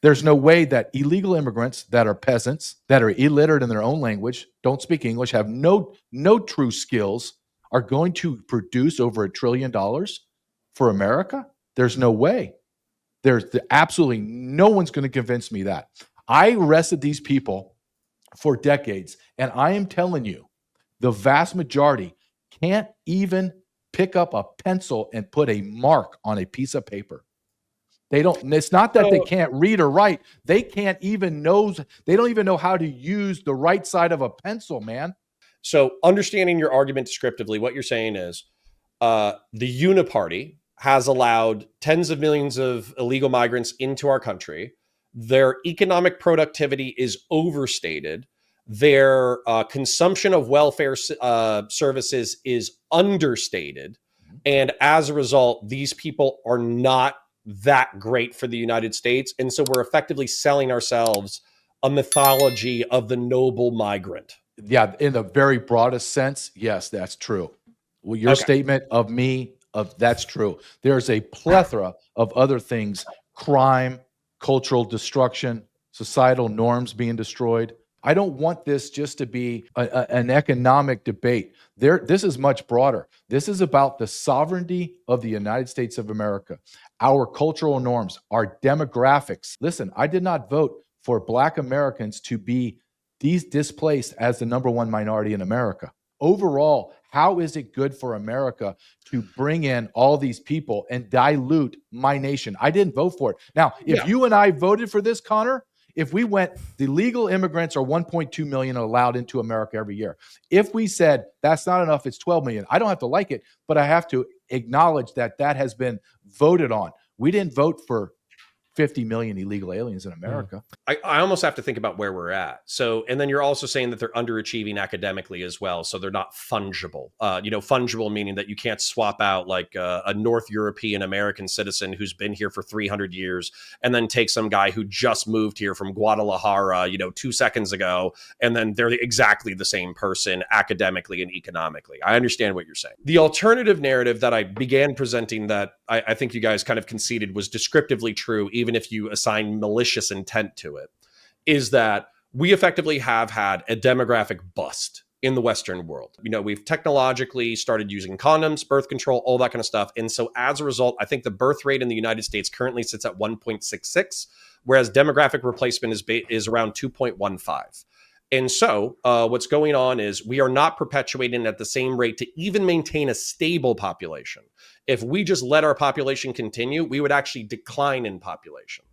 There's no way that illegal immigrants that are peasants, that are illiterate in their own language, don't speak English, have no true skills, are going to produce over $1 trillion for America. There's no way. There's absolutely no one's going to convince me that. I arrested these people for decades, and I am telling you, the vast majority can't even pick up a pencil and put a mark on a piece of paper. They don't. It's not that they can't read or write. They can't even know. They don't even know how to use the right side of a pencil, man. So, understanding your argument descriptively, what you're saying is the Uniparty has allowed tens of millions of illegal migrants into our country. Their economic productivity is overstated. Their consumption of welfare services is understated. And as a result, these people are not that great for the United States. And so we're effectively selling ourselves a mythology of the noble migrant. Yeah, in the very broadest sense, yes, that's true. Well, your statement of that's true. There's a plethora of other things: crime, cultural destruction, societal norms being destroyed. I don't want this just to be an economic debate. This is much broader. This is about the sovereignty of the United States of America, our cultural norms, our demographics. Listen, I did not vote for Black Americans to be displaced as the number one minority in America. Overall, how is it good for America to bring in all these people and dilute my nation? I didn't vote for it. Now, if you and I voted for this, Connor, if we went, the legal immigrants are 1.2 million allowed into America every year. If we said that's not enough, it's 12 million. I don't have to like it, but I have to acknowledge that has been voted on. We didn't vote for 50 million illegal aliens in America. I almost have to think about where we're at. So, and then you're also saying that they're underachieving academically as well. So they're not fungible. Fungible meaning that you can't swap out like a North European American citizen who's been here for 300 years and then take some guy who just moved here from Guadalajara, 2 seconds ago, and then they're exactly the same person academically and economically. I understand what you're saying. The alternative narrative that I began presenting that I think you guys kind of conceded was descriptively true, even if you assign malicious intent to it, is that we effectively have had a demographic bust in the Western world. We've technologically started using condoms, birth control, all that kind of stuff. And so as a result, I think the birth rate in the United States currently sits at 1.66, whereas demographic replacement is around 2.15. And so what's going on is we are not perpetuating at the same rate to even maintain a stable population. If we just let our population continue, we would actually decline in population.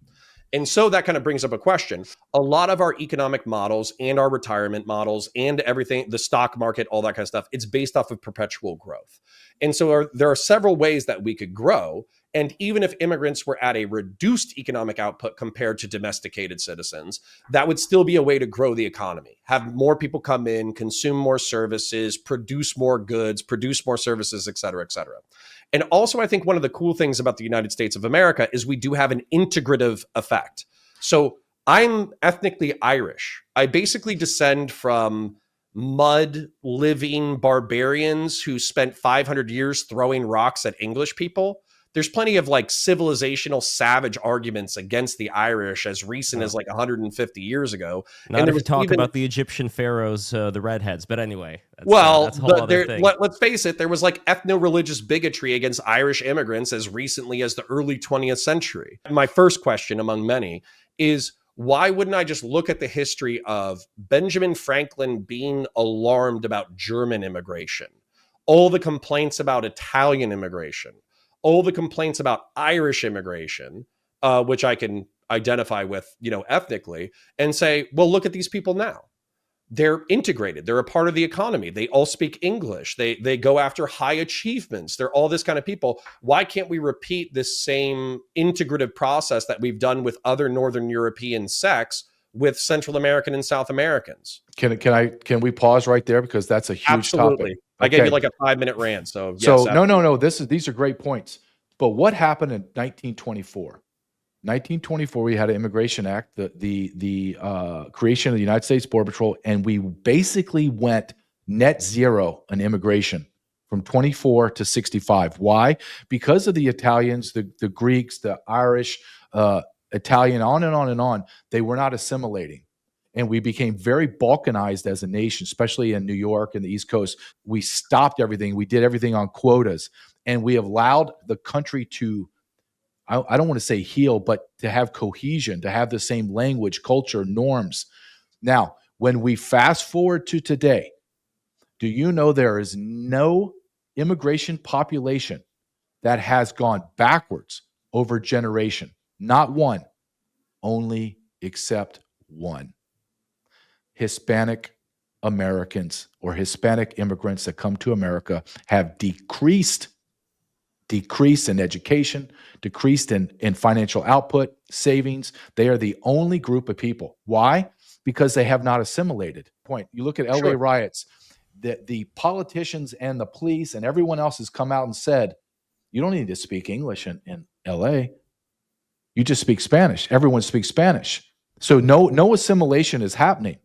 And so that kind of brings up a question. A lot of our economic models and our retirement models and everything, the stock market, all that kind of stuff, it's based off of perpetual growth. And so there are several ways that we could grow. And even if immigrants were at a reduced economic output compared to domesticated citizens, that would still be a way to grow the economy. Have more people come in, consume more services, produce more goods, produce more services, et cetera, et cetera. And also, I think one of the cool things about the United States of America is we do have an integrative effect. So I'm ethnically Irish. I basically descend from mud-living barbarians who spent 500 years throwing rocks at English people. There's plenty of like civilizational savage arguments against the Irish as recent as like 150 years ago. Not if you talk about the Egyptian pharaohs, the redheads, but anyway. That's a whole other thing. Let's face it, there was like ethno-religious bigotry against Irish immigrants as recently as the early 20th century. My first question among many is, why wouldn't I just look at the history of Benjamin Franklin being alarmed about German immigration, all the complaints about Italian immigration, all the complaints about Irish immigration, which I can identify with, ethnically, and say, well, look at these people now. They're integrated. They're a part of the economy. They all speak English. They go after high achievements. They're all this kind of people. Why can't we repeat this same integrative process that we've done with other Northern European sects with Central American and South Americans? Can we pause right there, because that's a huge topic. I gave you like a 5-minute rant. So no. These are great points. But what happened in 1924? 1924, we had an Immigration Act, the creation of the United States Border Patrol, and we basically went net zero in immigration from 24 to 65. Why? Because of the Italians, the Greeks, the Irish, Italian, on and on and on. They were not assimilating. And we became very balkanized as a nation, especially in New York and the East Coast. We stopped everything. We did everything on quotas. And we have allowed the country to, I don't want to say heal, but to have cohesion, to have the same language, culture, norms. Now, when we fast forward to today, do you know there is no immigration population that has gone backwards over generation? Not one, only except one. Hispanic Americans or Hispanic immigrants that come to America have decreased in education, decreased in financial output, savings. They are the only group of people. Why? Because they have not assimilated. Point. You look at LA riots, the politicians and the police and everyone else has come out and said, you don't need to speak English in LA. You just speak Spanish. Everyone speaks Spanish. So no assimilation is happening.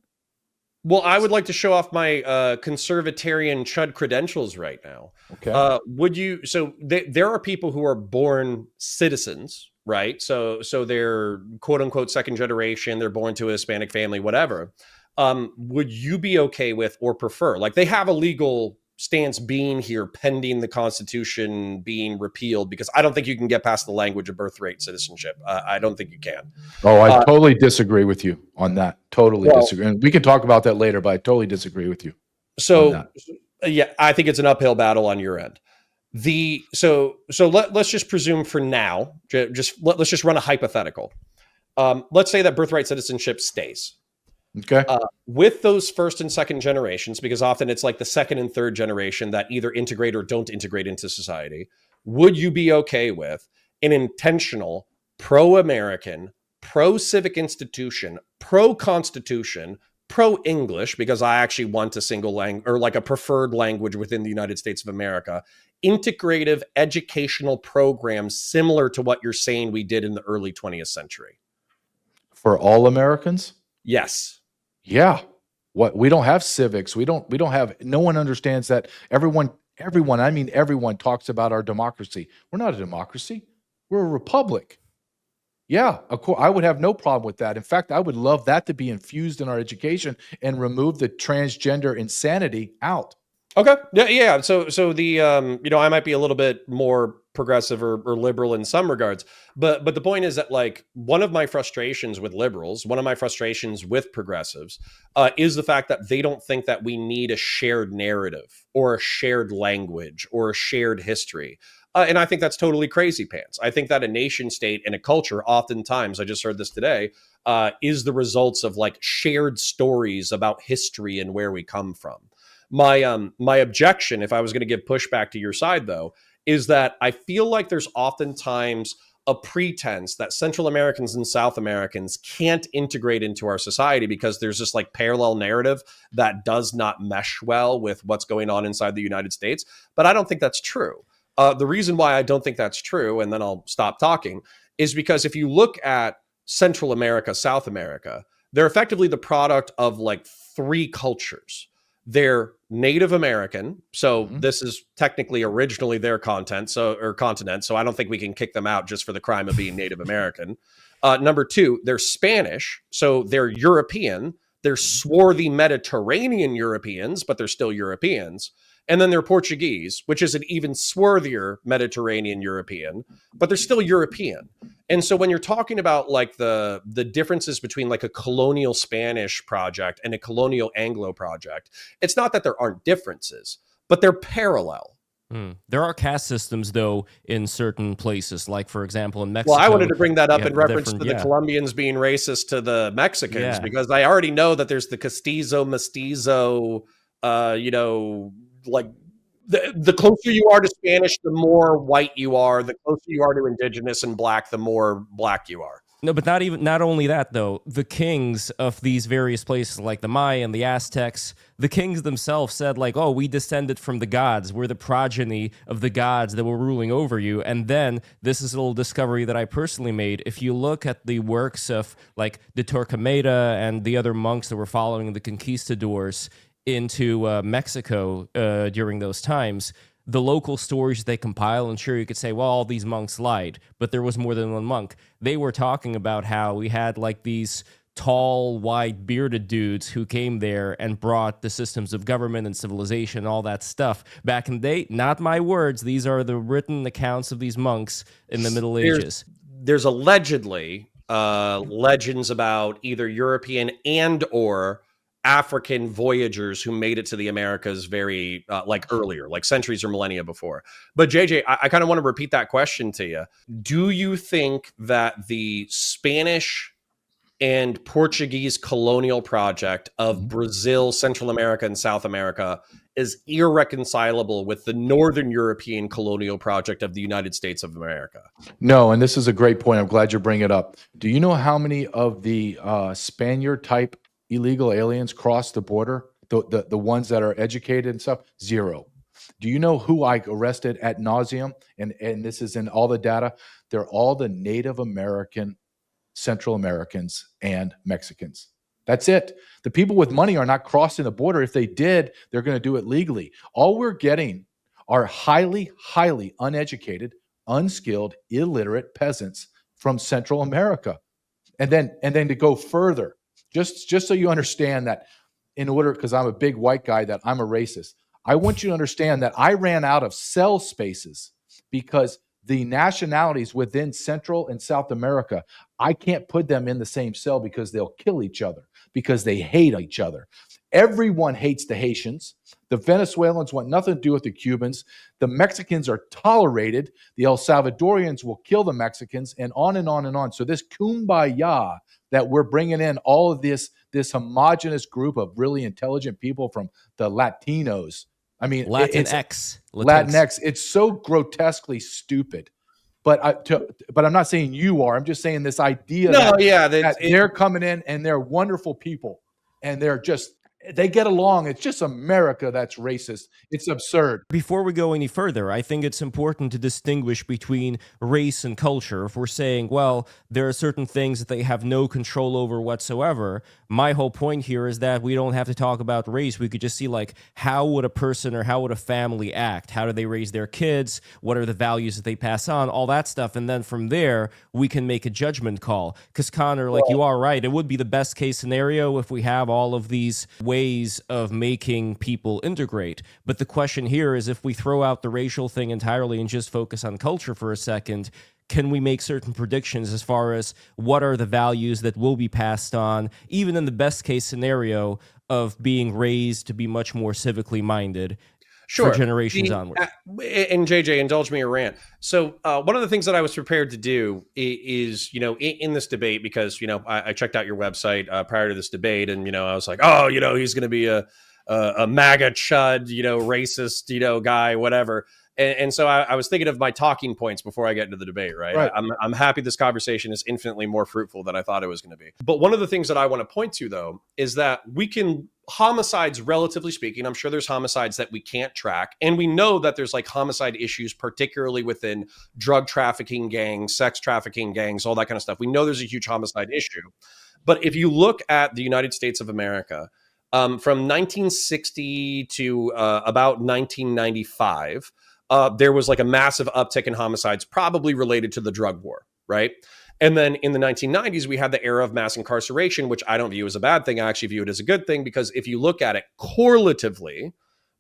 Well, I would like to show off my conservatarian chud credentials right now. Okay. Would you? So there are people who are born citizens, right? So they're quote unquote second generation. They're born to a Hispanic family, whatever. Would you be okay with or prefer? Like, they have a legal stance being here pending the Constitution being repealed, because I don't think you can get past the language of birthright citizenship. I don't think you can. Oh, I totally disagree with you on that. Totally disagree. And we can talk about that later, but I totally disagree with you. So yeah, I think it's an uphill battle on your end. So let's just presume for now, let's just run a hypothetical. Let's say that birthright citizenship stays. Okay. With those first and second generations, because often it's like the second and third generation that either integrate or don't integrate into society, would you be okay with an intentional pro-American, pro-civic institution, pro-constitution, pro-English, because I actually want a single language or like a preferred language within the United States of America, integrative educational programs similar to what you're saying we did in the early 20th century? For all Americans? Yes. Yeah. What we don't have civics. We don't have, no one understands that. Everyone, I mean, everyone talks about our democracy. We're not a democracy. We're a republic. Yeah, of course, I would have no problem with that. In fact, I would love that to be infused in our education and remove the transgender insanity out. Okay. Yeah. So the I might be a little bit more progressive or liberal in some regards, but the point is that, like, one of my frustrations with liberals, one of my frustrations with progressives, is the fact that they don't think that we need a shared narrative or a shared language or a shared history. And I think that's totally crazy pants. I think that a nation state and a culture, oftentimes, I just heard this today, is the results of like shared stories about history and where we come from. My objection, if I was going to give pushback to your side, though, is that I feel like there's oftentimes a pretense that Central Americans and South Americans can't integrate into our society because there's this like parallel narrative that does not mesh well with what's going on inside the United States. But I don't think that's true. The reason why I don't think that's true, and then I'll stop talking, is because if you look at Central America, South America, they're effectively the product of like three cultures. They're Native American, so this is technically originally their continent, so I don't think we can kick them out just for the crime of being Native American. Number two, they're Spanish, so they're European. They're swarthy Mediterranean Europeans, but they're still Europeans. And then they're Portuguese, which is an even swarthier Mediterranean European, but they're still European. And so when you're talking about like the differences between like a colonial Spanish project and a colonial Anglo project, it's not that there aren't differences, but they're parallel. There are caste systems, though, in certain places, like, for example, in Mexico. Well, I wanted to bring that up in reference to the Colombians being racist to the Mexicans, because I already know that there's the castizo, mestizo, like the closer you are to Spanish, the more white you are. The closer you are to indigenous and black, the more black you are. No, but not only that, though. The kings of these various places, like the Maya and the Aztecs, the kings themselves said, like, oh, we descended from the gods. We're the progeny of the gods that were ruling over you. And then this is a little discovery that I personally made. If you look at the works of, like, the Torquemada and the other monks that were following the conquistadors into Mexico during those times, the local stories they compile, and sure, you could say, well, all these monks lied, but there was more than one monk. They were talking about how we had like these tall, wide, bearded dudes who came there and brought the systems of government and civilization, all that stuff back in the day. Not my words. These are the written accounts of these monks in the Middle Ages. There's allegedly legends about either European and or African voyagers who made it to the Americas very like earlier, like centuries or millennia before. But JJ, I kind of want to repeat that question to you. Do you think that the Spanish and Portuguese colonial project of Brazil, Central America, and South America is irreconcilable with the Northern European colonial project of the United States of America? No, and this is a great point. I'm glad you bring it up. Do you know how many of the Spaniard type illegal aliens cross the border? The ones that are educated and stuff? Zero. Do you know who I arrested ad nauseum? And this is in all the data. They're all the Native American, Central Americans, and Mexicans. That's it. The people with money are not crossing the border. If they did, they're going to do it legally. All we're getting are highly, highly uneducated, unskilled, illiterate peasants from Central America. And then to go further, just so you understand that in order, because I'm a big white guy, that I'm a racist, I want you to understand that I ran out of cell spaces because the nationalities within Central and South America, I can't put them in the same cell because they'll kill each other, because they hate each other. Everyone hates the Haitians. The Venezuelans want nothing to do with the Cubans. The Mexicans are tolerated. The El Salvadorians will kill the Mexicans, and on and on and on. So this kumbaya that we're bringing in all of this homogenous group of really intelligent people from the Latinos. I mean, Latinx. Latinx. It's so grotesquely stupid. But I'm not saying you are. I'm just saying this idea that they're coming in and they're wonderful people and they get along. It's just America that's racist. It's absurd. Before we go any further, I think it's important to distinguish between race and culture. If we're saying, well, there are certain things that they have no control over whatsoever, my whole point here is that we don't have to talk about race. We could just see, like, how would a person or how would a family act? How do they raise their kids? What are the values that they pass on? All that stuff. And then from there, we can make a judgment call. Because, Connor, like, you are right. It would be the best case scenario if we have all of these ways of making people integrate. But the question here is, if we throw out the racial thing entirely and just focus on culture for a second, can we make certain predictions as far as what are the values that will be passed on, even in the best case scenario of being raised to be much more civically minded for generations onward? And JJ, indulge me a rant. So one of the things that I was prepared to do is, in this debate, because, I checked out your website prior to this debate, and, I was like, oh, he's going to be a MAGA chud, racist, guy, whatever. And so I was thinking of my talking points before I get into the debate, right? I'm happy this conversation is infinitely more fruitful than I thought it was going to be. But one of the things that I want to point to, though, is that homicides, relatively speaking, I'm sure there's homicides that we can't track. And we know that there's like homicide issues, particularly within drug trafficking gangs, sex trafficking gangs, all that kind of stuff. We know there's a huge homicide issue. But if you look at the United States of America, from 1960 to about 1995, there was like a massive uptick in homicides, probably related to the drug war, right? And then in the 1990s, we had the era of mass incarceration, which I don't view as a bad thing. I actually view it as a good thing, because if you look at it correlatively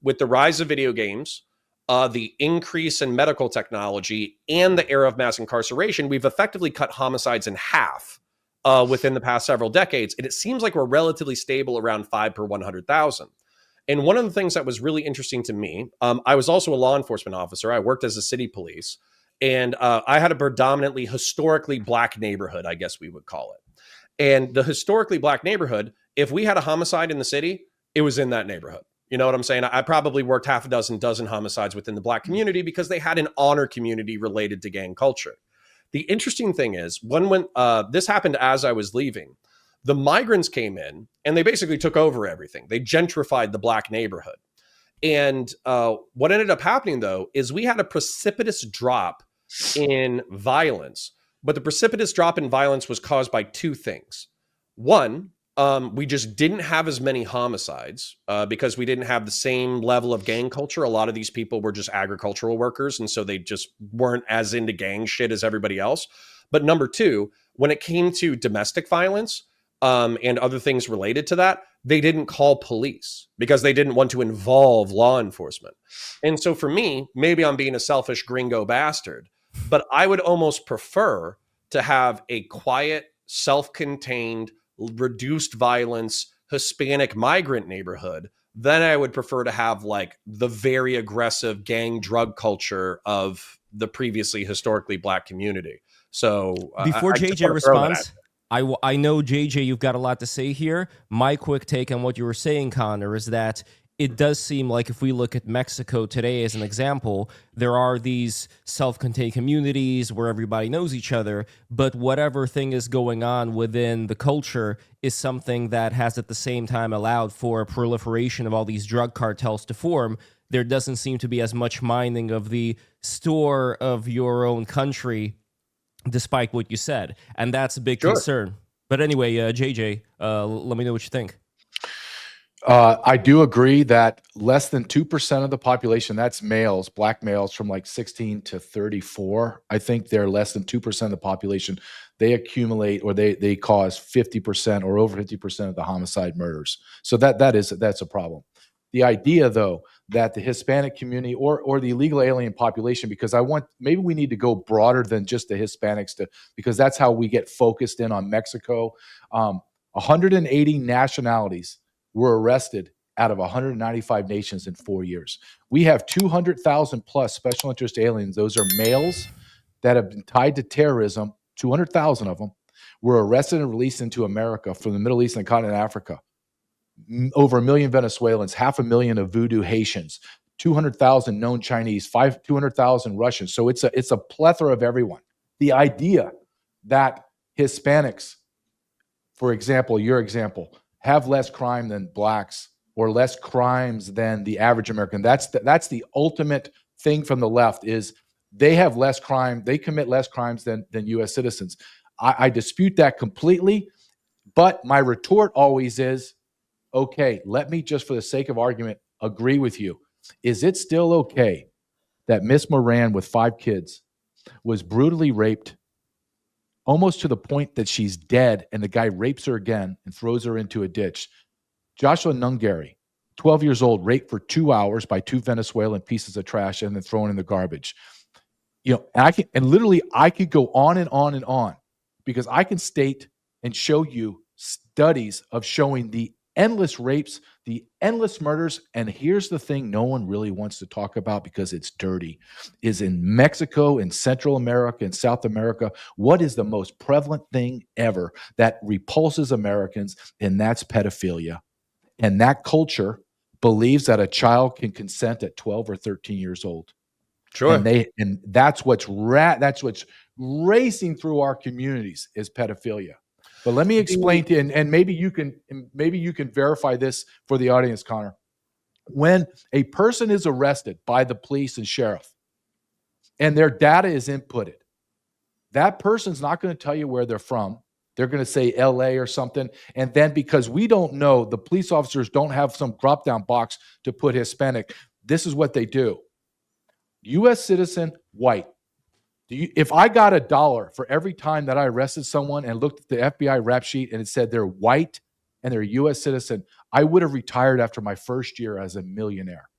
with the rise of video games, the increase in medical technology, and the era of mass incarceration, we've effectively cut homicides in half within the past several decades. And it seems like we're relatively stable around 5 per 100,000. And one of the things that was really interesting to me, I was also a law enforcement officer. I worked as a city police. And I had a predominantly historically black neighborhood, I guess we would call it. And the historically black neighborhood, if we had a homicide in the city, it was in that neighborhood. You know what I'm saying? I probably worked half a dozen homicides within the black community because they had an honor community related to gang culture. The interesting thing is, when this happened as I was leaving, the migrants came in and they basically took over everything. They gentrified the black neighborhood. And what ended up happening, though, is we had a precipitous drop in violence. But the precipitous drop in violence was caused by two things. One, We just didn't have as many homicides because we didn't have the same level of gang culture. A lot of these people were just agricultural workers, and so they just weren't as into gang shit as everybody else. But number two, when it came to domestic violence and other things related to that, they didn't call police because they didn't want to involve law enforcement. And so for me, maybe I'm being a selfish gringo bastard, but I would almost prefer to have a quiet, self-contained, reduced violence Hispanic migrant neighborhood, then I would prefer to have like the very aggressive gang drug culture of the previously historically black community. So Before I just JJ want to throw that out responds, I know, JJ, you've got a lot to say here. My quick take on what you were saying, Connor, is that it does seem like if we look at Mexico today as an example, there are these self-contained communities where everybody knows each other, but whatever thing is going on within the culture is something that has at the same time allowed for a proliferation of all these drug cartels to form. There doesn't seem to be as much minding of the store of your own country, despite what you said. And that's a big Sure. concern. But anyway, JJ, let me know what you think. I do agree that less than 2% of the population, that's males, black males from like 16 to 34. I think they're less than 2% of the population. They accumulate or they cause 50% or over 50% of the homicide murders. So that's a problem. The idea, though, that the Hispanic community or the illegal alien population, because maybe we need to go broader than just the Hispanics because that's how we get focused in on Mexico. 180 nationalities were arrested out of 195 nations in 4 years. We have 200,000 plus special interest aliens. Those are males that have been tied to terrorism. 200,000 of them were arrested and released into America from the Middle East and the continent of Africa. Over 1 million Venezuelans, 500,000 of voodoo Haitians, 200,000 known Chinese, 200,000 Russians. So it's a plethora of everyone. The idea that Hispanics, for example, your example, have less crime than blacks or less crimes than the average American. That's the ultimate thing from the left is they have less crime. They commit less crimes than U.S. citizens. I dispute that completely. But my retort always is, okay, let me just for the sake of argument agree with you. Is it still okay that Miss Moran with 5 kids was brutally raped almost to the point that she's dead, and the guy rapes her again and throws her into a ditch? Joshua Nungary, 12 years old, raped for 2 hours by 2 Venezuelan pieces of trash and then thrown in the garbage. I could go on and on and on because I can state and show you studies of showing the endless rapes, the endless murders. And here's the thing no one really wants to talk about because it's dirty, is in Mexico, in Central America, in South America, what is the most prevalent thing ever that repulses Americans? And that's pedophilia. And that culture believes that a child can consent at 12 or 13 years old. Sure. And that's what's racing through our communities is pedophilia. But let me explain to you, and maybe you can verify this for the audience, Connor. When a person is arrested by the police and sheriff, and their data is inputted, that person's not going to tell you where they're from. They're going to say LA or something. And then because we don't know, the police officers don't have some drop-down box to put Hispanic. This is what they do. U.S. citizen, white. If I got $1 for every time that I arrested someone and looked at the FBI rap sheet and it said they're white and they're a U.S. citizen, I would have retired after my first year as a millionaire.